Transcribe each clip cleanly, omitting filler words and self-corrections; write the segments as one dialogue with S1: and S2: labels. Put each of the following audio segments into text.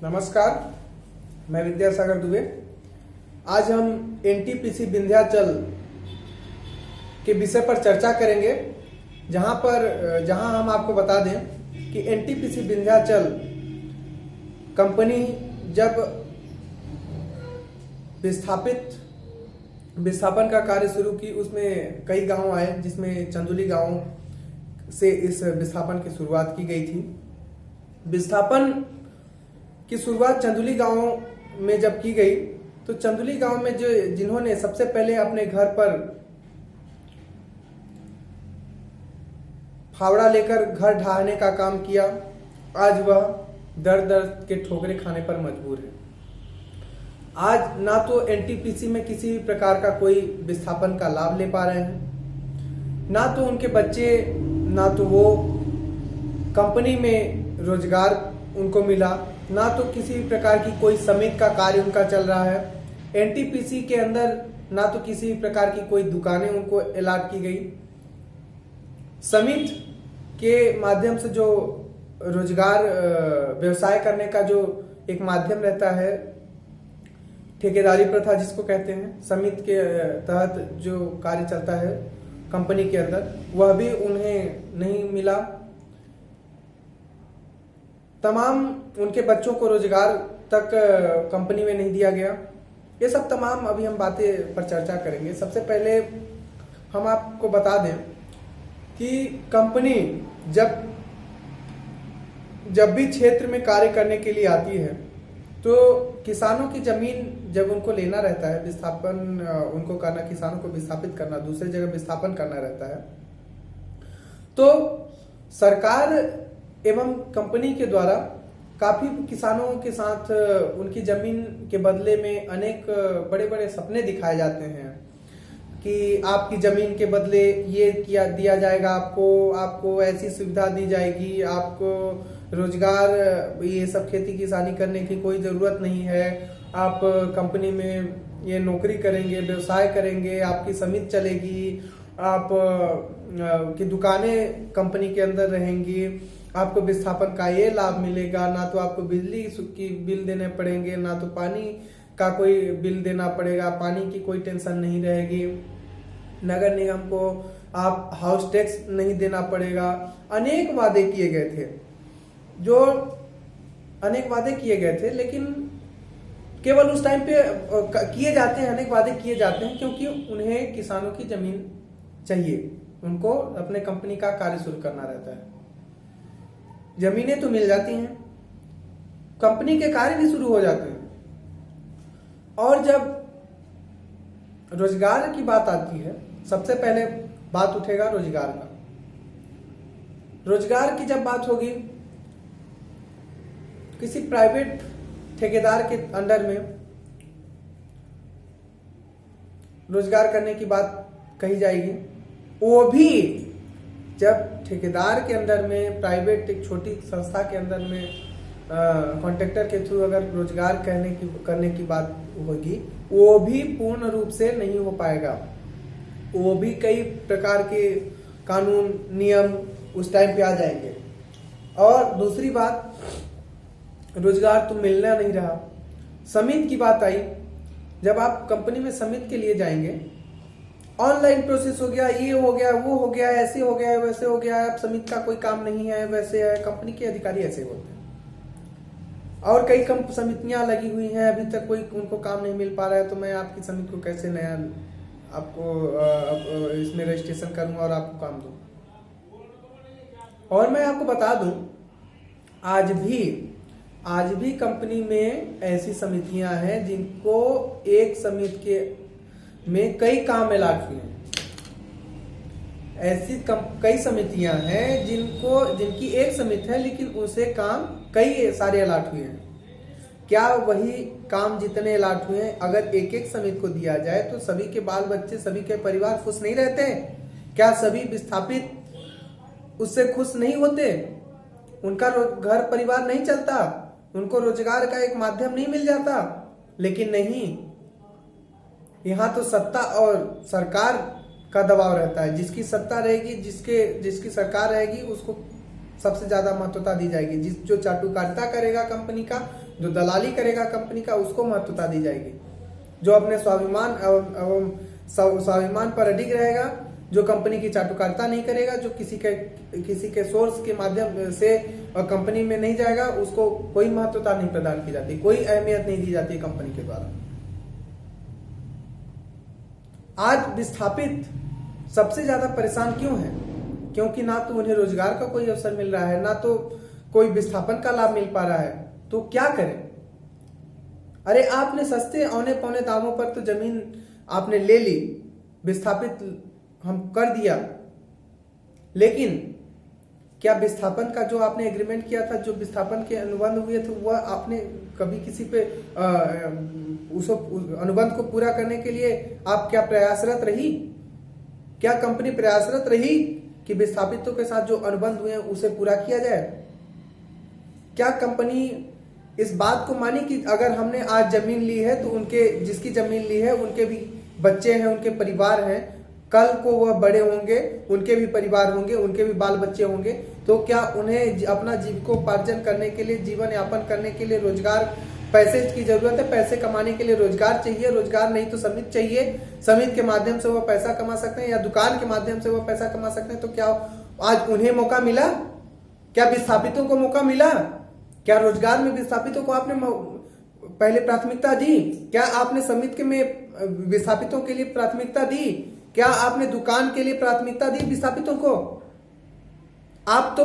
S1: नमस्कार, मैं विद्यासागर दुबे। आज हम एनटीपीसी विंध्याचल के विषय पर चर्चा करेंगे, जहां हम आपको बता दें कि एनटीपीसी विंध्याचल कंपनी जब विस्थापन का कार्य शुरू की, उसमें कई गांव आए, जिसमें चंदुली गांव से इस विस्थापन की शुरुआत की गई थी। विस्थापन की शुरुआत चंदुली गांव में जब की गई, तो चंदुली गांव में जिन्होंने सबसे पहले अपने घर पर फावड़ा लेकर घर ढहाने का काम किया, आज वह दर दर के ठोकरे खाने पर मजबूर है। आज ना तो एनटीपीसी में किसी प्रकार का कोई विस्थापन का लाभ ले पा रहे हैं, ना तो उनके बच्चे, ना तो वो कंपनी में रोजगार उनको मिला, ना तो किसी प्रकार की कोई समिति का कार्य उनका चल रहा है। एनटीपीसी के अंदर ना तो किसी प्रकार की कोई दुकानें उनको अलॉट की गई। समिति के माध्यम से जो रोजगार व्यवसाय करने का जो एक माध्यम रहता है, ठेकेदारी प्रथा जिसको कहते हैं, समिति के तहत जो कार्य चलता है कंपनी के अंदर, वह भी उन्हें नहीं मिला। तमाम उनके बच्चों को रोजगार तक कंपनी में नहीं दिया गया। ये सब तमाम अभी हम बातें पर चर्चा करेंगे। सबसे पहले हम आपको बता दें कि कंपनी जब भी क्षेत्र में कार्य करने के लिए आती है, तो किसानों की जमीन जब उनको लेना रहता है, विस्थापन उनको करना, किसानों को विस्थापित करना, दूसरी जगह विस्थापन करना रहता है, तो सरकार एवं कंपनी के द्वारा काफी किसानों के साथ उनकी जमीन के बदले में अनेक बड़े बड़े सपने दिखाए जाते हैं कि आपकी जमीन के बदले ये दिया जाएगा, आपको ऐसी सुविधा दी जाएगी, आपको रोजगार, ये सब खेती किसानी करने की कोई जरूरत नहीं है, आप कंपनी में ये नौकरी करेंगे, व्यवसाय करेंगे, आपकी समिति चलेगी, आप की दुकानें कंपनी के अंदर रहेंगी, आपको विस्थापन का ये लाभ मिलेगा, ना तो आपको बिजली की बिल देने पड़ेंगे, ना तो पानी का कोई बिल देना पड़ेगा, पानी की कोई टेंशन नहीं रहेगी, नगर निगम को आप हाउस टैक्स नहीं देना पड़ेगा। अनेक वादे किए गए थे, लेकिन केवल उस टाइम पे किए जाते हैं, अनेक वादे किए जाते हैं, क्योंकि उन्हें किसानों की जमीन चाहिए, उनको अपने कंपनी का कार्य शुरू करना रहता है। जमीनें तो मिल जाती हैं, कंपनी के कार्य भी शुरू हो जाते हैं, और जब रोजगार की बात आती है, सबसे पहले बात उठेगा रोजगार का। रोजगार की जब बात होगी, किसी प्राइवेट ठेकेदार के अंडर में रोजगार करने की बात कही जाएगी, वो भी जब ठेकेदार के अंदर में, प्राइवेट एक छोटी संस्था के अंदर में कॉन्ट्रैक्टर के थ्रू अगर रोजगार करने की बात होगी, वो भी पूर्ण रूप से नहीं हो पाएगा। वो भी कई प्रकार के कानून नियम उस टाइम पे आ जाएंगे। और दूसरी बात, रोजगार तो मिलना नहीं रहा। समिति की बात आई, जब आप कंपनी में समिति के लिए जाएंगे, ऑनलाइन प्रोसेस हो गया, ये हो गया, वो हो गया, ऐसे हो गया, वैसे हो गया, अब समिति का कोई काम नहीं है, वैसे है, कंपनी के अधिकारी ऐसे होते हैं। और कई समितियां लगी हुई हैं, अभी तक कोई उनको काम नहीं मिल पा रहा है, तो मैं आपकी समिति को कैसे नया आपको इसमें रजिस्ट्रेशन करूंगा और आपको काम दूं। और मैं आपको बता दूं, आज भी कंपनी में ऐसी समितियां हैं जिनको एक समिति के में कई काम अलॉट हुए हैं। ऐसी कई समितियां हैं जिनकी एक समिति है, लेकिन उसे काम कई सारे अलॉट हुए हैं। क्या वही काम जितने अलॉट हुए हैं, अगर एक एक समिति को दिया जाए, तो सभी के बाल बच्चे, सभी के परिवार खुश नहीं रहते? क्या सभी विस्थापित उससे खुश नहीं होते? उनका घर परिवार नहीं चलता, उनको रोजगार का एक माध्यम नहीं मिल जाता? लेकिन नहीं, यहाँ तो सत्ता और सरकार का दबाव रहता है। जिसकी सत्ता रहेगी, जिसकी सरकार रहेगी, उसको सबसे ज्यादा महत्वता दी जाएगी। जो चाटुकारिता करेगा कंपनी का, जो दलाली करेगा कंपनी का उसको महत्वता दी जाएगी। जो अपने स्वाभिमान एवं स्वाभिमान पर अडिग रहेगा, जो कंपनी की चाटुकारिता नहीं करेगा, जो किसी के सोर्स के माध्यम से कंपनी में नहीं जाएगा, उसको कोई महत्वता नहीं प्रदान की जाती, कोई अहमियत नहीं दी जाती कंपनी के द्वारा। आज विस्थापित सबसे ज्यादा परेशान क्यों है? क्योंकि ना तो उन्हें रोजगार का कोई अवसर मिल रहा है, ना तो कोई विस्थापन का लाभ मिल पा रहा है। तो क्या करें? अरे आपने सस्ते औने पौने दामों पर तो जमीन आपने ले ली, विस्थापित हम कर दिया, लेकिन क्या विस्थापन का जो आपने एग्रीमेंट किया था, जो विस्थापन के अनुबंध हुए थे, वह आपने कभी किसी पे उस अनुबंध को पूरा करने के लिए आप क्या प्रयासरत रही? क्या कंपनी प्रयासरत रही कि विस्थापितों के साथ जो अनुबंध हुए उसे पूरा किया जाए? क्या कंपनी इस बात को मानी कि अगर हमने आज जमीन ली है तो उनके, जिसकी जमीन ली है उनके भी बच्चे हैं, उनके परिवार हैं, कल को वह बड़े होंगे, उनके भी परिवार होंगे, उनके भी बाल बच्चे होंगे, तो क्या उन्हें अपना जीविकोपार्जन करने के लिए, जीवन यापन करने के लिए रोजगार, पैसे की जरूरत है, पैसे कमाने के लिए रोजगार चाहिए, रोजगार नहीं तो समिति चाहिए, समिति के माध्यम से वह पैसा कमा सकते हैं या दुकान के माध्यम से वह पैसा कमा सकते हैं। तो क्या आज उन्हें मौका मिला? क्या विस्थापितों को मौका मिला? क्या रोजगार में विस्थापितों को आपने पहले प्राथमिकता दी? क्या आपने समिति में विस्थापितों के लिए प्राथमिकता दी? क्या आपने दुकान के लिए प्राथमिकता दी विस्थापितों को? आप तो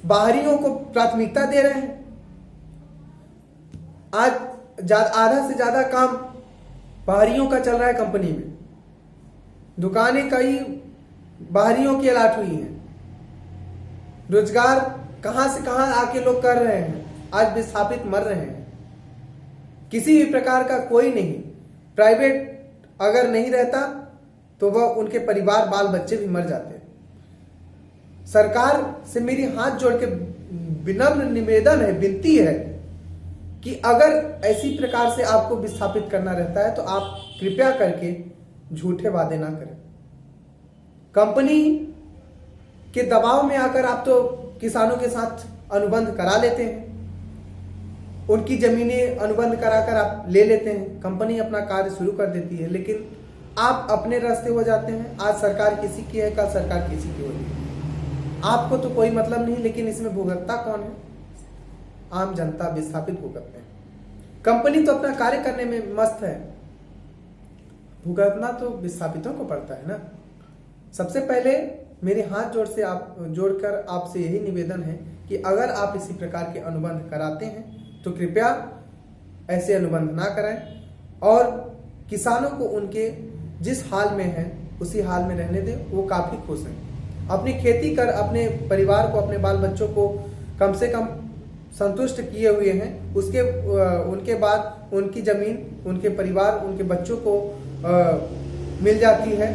S1: बाहरियों को प्राथमिकता दे रहे हैं। आज आधा से ज्यादा काम बाहरियों का चल रहा है कंपनी में, दुकानें कई बाहरियों की अलाट हुई हैं, रोजगार कहां से कहां आके लोग कर रहे हैं, आज विस्थापित मर रहे हैं। किसी भी प्रकार का कोई नहीं, प्राइवेट अगर नहीं रहता तो वह उनके परिवार बाल बच्चे भी मर जाते। सरकार से मेरी हाथ जोड़ के विनम्र निवेदन है, विनती है कि अगर ऐसी प्रकार से आपको विस्थापित करना रहता है तो आप कृपया करके झूठे वादे ना करें। कंपनी के दबाव में आकर आप तो किसानों के साथ अनुबंध करा लेते हैं, उनकी जमीनें अनुबंध कराकर आप ले लेते हैं, कंपनी अपना कार्य शुरू कर देती है, लेकिन आप अपने रास्ते हो जाते हैं। आज सरकार किसी की है, कल सरकार किसी की होगी, आपको तो कोई मतलब नहीं, लेकिन इसमें भुगतता कौन है? आम जनता, विस्थापित भुगतते हैं। कंपनी तो अपना कार्य करने में मस्त है, भुगतना तो विस्थापितों को पड़ता है ना। सबसे पहले मेरे हाथ जोड़कर आपसे यही निवेदन है कि अगर आप इसी प्रकार के अनुबंध कराते हैं तो कृपया ऐसे अनुबंध ना कराएं और किसानों को उनके जिस हाल में है उसी हाल में रहने दें। वो काफी खुश हैं, अपनी खेती कर अपने परिवार को, अपने बाल बच्चों को कम से कम संतुष्ट किए हुए हैं। उनके बाद उनकी जमीन, उनके परिवार, उनके बच्चों को मिल जाती है।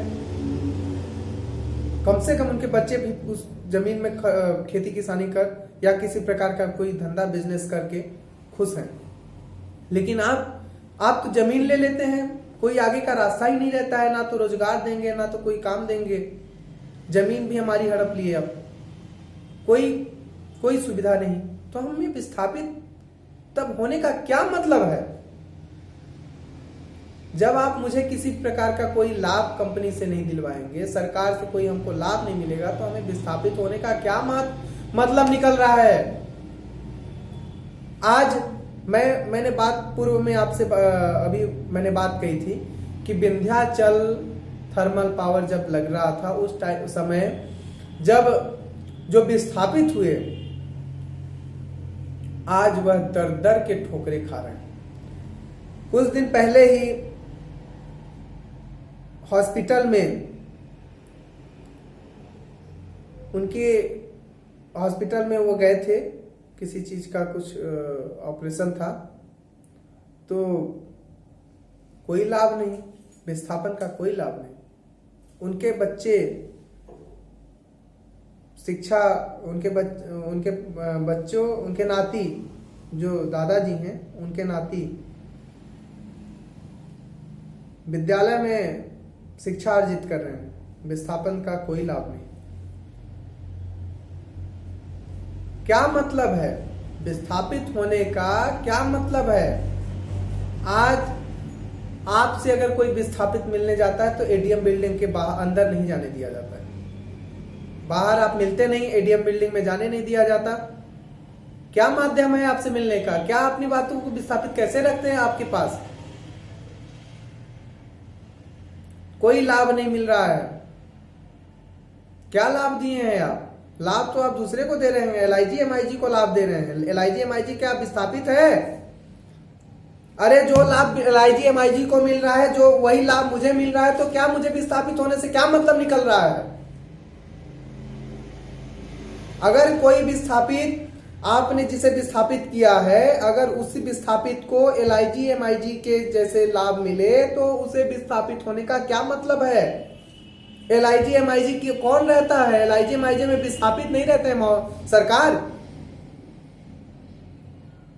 S1: कम से कम उनके बच्चे भी उस जमीन में खेती किसानी कर या किसी प्रकार का कोई धंधा बिजनेस करके खुश हैं। लेकिन आप तो जमीन ले लेते हैं, कोई आगे का रास्ता ही नहीं रहता है, ना तो रोजगार देंगे ना तो कोई काम देंगे, जमीन भी हमारी हड़प ली है, अब कोई सुविधा नहीं। तो हमें विस्थापित तब होने का क्या मतलब है? जब आप मुझे किसी प्रकार का कोई लाभ कंपनी से नहीं दिलवाएंगे, सरकार से कोई हमको लाभ नहीं मिलेगा, तो हमें विस्थापित होने का क्या मतलब निकल रहा है? आज मैंने बात पूर्व में आपसे अभी मैंने बात कही थी कि विंध्याचल थर्मल पावर जब लग रहा था उस समय जब जो विस्थापित हुए आज वह दर दर के ठोकरे खा रहे हैं। कुछ दिन पहले ही हॉस्पिटल में वो गए थे, किसी चीज का कुछ ऑपरेशन था, तो कोई लाभ नहीं, विस्थापन का कोई लाभ नहीं। उनके बच्चे शिक्षा, उनके बच्चों, उनके नाती, जो दादाजी हैं उनके नाती विद्यालय में शिक्षा अर्जित कर रहे हैं, विस्थापन का कोई लाभ नहीं। क्या मतलब है? विस्थापित होने का क्या मतलब है? आज आपसे अगर कोई विस्थापित मिलने जाता है तो एडीएम बिल्डिंग के बाहर अंदर नहीं जाने दिया जाता है। बाहर आप मिलते नहीं, एडीएम बिल्डिंग में जाने नहीं दिया जाता। क्या माध्यम है आपसे मिलने का? क्या अपनी बातों को विस्थापित कैसे रखते हैं आपके पास? कोई लाभ नहीं मिल रहा है। क्या लाभ दिए हैं आप? लाभ तो आप दूसरे को दे रहे हैं, एलआईजी एमआईजी को लाभ दे रहे हैं। एलआईजी एमआईजी क्या विस्थापित है? अरे जो लाभ एलआईजी एमआईजी को मिल रहा है, जो वही लाभ मुझे मिल रहा है, तो क्या मुझे विस्थापित होने से क्या मतलब निकल रहा है? अगर कोई विस्थापित, आपने जिसे विस्थापित किया है, अगर उसी विस्थापित को एलआईजी एमआईजी के जैसे लाभ मिले तो उसे विस्थापित होने का क्या मतलब है? एलआईजी एमआईजी की कौन रहता है? एलआईजी एमआईजी में विस्थापित नहीं रहते हैं सरकार।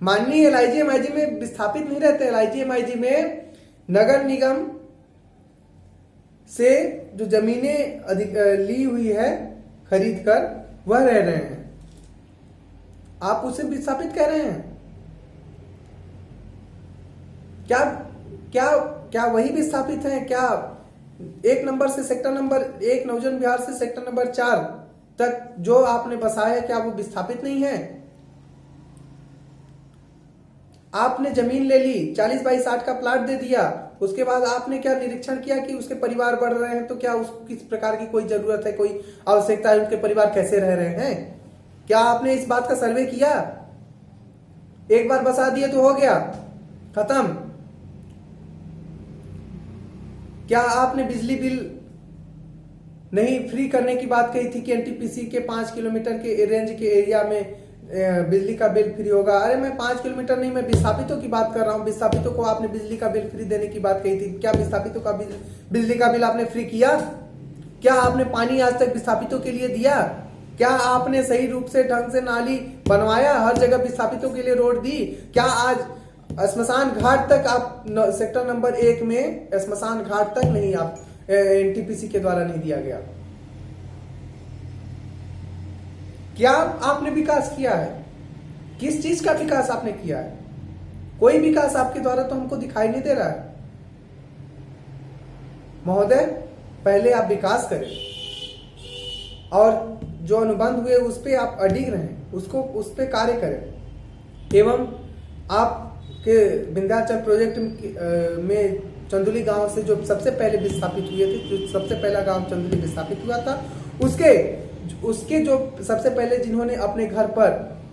S1: माननीय एलआईजी एमआईजी में विस्थापित नहीं रहते। एलआईजी एमआईजी में नगर निगम से जो जमीनें ली हुई है खरीद कर, वह रह रहे हैं। आप उसे विस्थापित कह रहे हैं? क्या क्या क्या वही विस्थापित हैं? क्या 1 नंबर से सेक्टर नंबर 1 नवजन विहार से सेक्टर नंबर 4 तक जो आपने बसाया है, क्या वो विस्थापित नहीं है? आपने जमीन ले ली, 40 बाई 60 का प्लाट दे दिया, उसके बाद आपने क्या निरीक्षण किया कि उसके परिवार बढ़ रहे हैं, तो क्या उसको किस प्रकार की कोई जरूरत है, कोई आवश्यकता है, उनके परिवार कैसे रह रहे हैं? क्या आपने इस बात का सर्वे किया? एक बार बसा दिए तो हो गया, खत्म। क्या आपने बिजली बिल नहीं फ्री करने की बात कही थी कि एनटीपीसी के 5 किलोमीटर के रेंज के एरिया में बिजली का बिल फ्री होगा? अरे मैं 5 किलोमीटर नहीं, मैं विस्थापितों की बात कर रहा हूं। विस्थापितों को आपने बिजली का बिल फ्री देने की बात कही थी। क्या विस्थापितों का बिजली का बिल आपने फ्री किया? क्या आपने पानी आज तक विस्थापितों के लिए दिया? क्या आपने सही रूप से ढंग से नाली बनवाया? हर जगह विस्थापितों के लिए रोड दी? क्या आज श्मशान घाट तक आप सेक्टर नंबर 1 में श्मशान घाट तक नहीं आप एनटीपीसी के द्वारा नहीं दिया गया? क्या आपने विकास किया है? किस चीज का विकास आपने किया है? कोई विकास आपके द्वारा तो हमको दिखाई नहीं दे रहा है। महोदय, पहले आप विकास करें और जो अनुबंध हुए उस पे आप अडिग रहें, उसको उस पे कार्य करें। एवं आपके विंध्याचल प्रोजेक्ट में चंदुली गांव से जो सबसे पहले विस्थापित हुए थे, जो सबसे पहला गांव चंदुली विस्थापित हुआ था, उसके जो सबसे पहले जिन्होंने अपने घर पर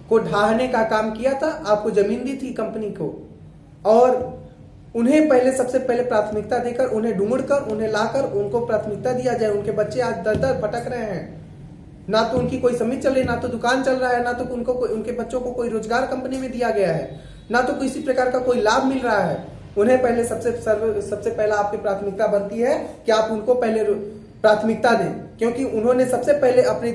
S1: को ढाहने का काम किया था, आपको जमीन दी थी कंपनी को, और उन्हें पहले सबसे पहले प्राथमिकता देकर, उन्हें ढूंढकर, उन्हें लाकर उनको प्राथमिकता दिया जाए। उनके बच्चे आज दर दर भटक रहे हैं, ना तो उनकी कोई समिति चल रही, ना तो दुकान चल रहा है, ना तो उनको उनके बच्चों को कोई रोजगार कंपनी में दिया गया है, ना तो किसी प्रकार का कोई लाभ मिल रहा है। उन्हें पहले सबसे पहला आपकी प्राथमिकता बनती है कि आप उनको पहले प्राथमिकता दें, क्योंकि उन्होंने सबसे पहले अपने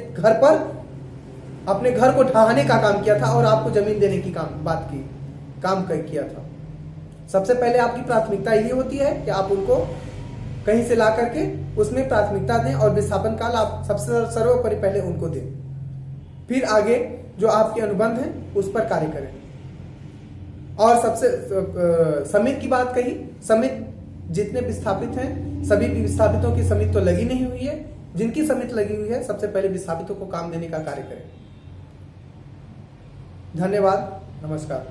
S1: घर को ढहाने का काम किया था और आपको जमीन देने की काम किया था। सबसे पहले आपकी प्राथमिकता यही होती है कि आप उनको कहीं से ला करके उसमें प्राथमिकता दें और विस्थापन काल आप सबसे सर्वोपरि पहले उनको दें, फिर आगे जो आपके अनुबंध हैं उस पर कार्य करें। और सबसे समिति की बात कही, समिति जितने विस्थापित हैं, सभी विस्थापितों की समिति तो लगी नहीं हुई है। जिनकी समिति लगी हुई है, सबसे पहले विस्थापितों को काम देने का कार्य करें। धन्यवाद, नमस्कार।